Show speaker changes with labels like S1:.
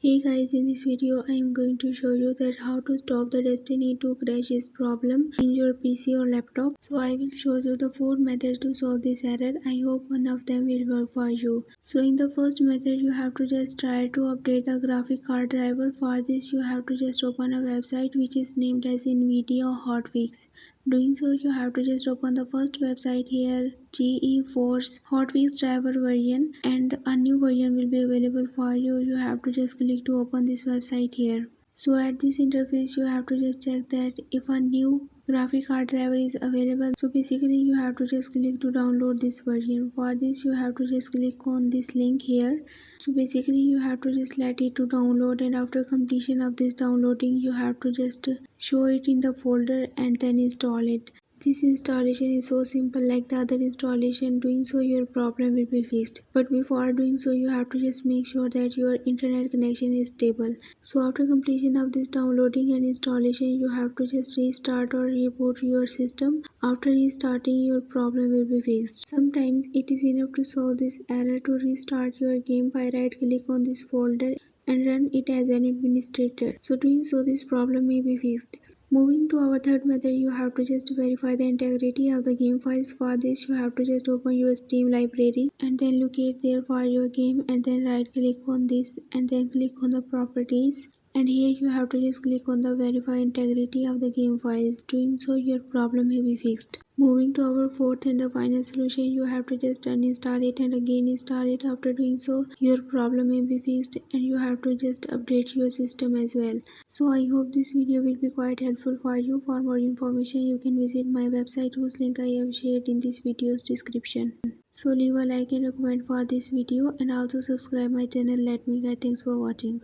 S1: Hey guys, in this video I am going to show you that how to stop the Destiny 2 crashes problem in your PC or laptop. So I will show you the 4 methods to solve this error. I hope one of them will work for you. So in the first method you have to just try to update the graphic card driver. For this you have to just open a website which is named as NVIDIA Hotfix. Doing so, you have to just open the first website here, GeForce Hotfix driver version, and a new version will be available for you. You have to just click to open this website here. So at this interface you have to just check that if a new graphic card driver is available. So basically you have to just click to download this version. For this you have to just click on this link here. So basically you have to just let it to download, and after completion of this downloading you have to just show it in the folder and then install it. This installation is so simple like the other installation. Doing so your problem will be fixed. But before doing so you have to just make sure that your internet connection is stable. So after completion of this downloading and installation you have to just restart or reboot your system. After restarting your problem will be fixed. Sometimes it is enough to solve this error to restart your game by right click on this folder and run it as an administrator. So doing so this problem may be fixed. Moving to our third method, you have to just verify the integrity of the game files. For this you have to just open your Steam library and then locate there for your game, and then right click on this and then click on the properties, and here you have to just click on the verify integrity of the game files. Doing so your problem may be fixed. Moving to our fourth and the final solution, you have to just uninstall it and again install it. After doing so your problem may be fixed and you have to just update your system as well. So I hope this video will be quite helpful for you. For more information you can visit my website whose link I have shared in this video's description. So leave a like and a comment for this video and also subscribe my channel. Let me guide. Thanks for watching.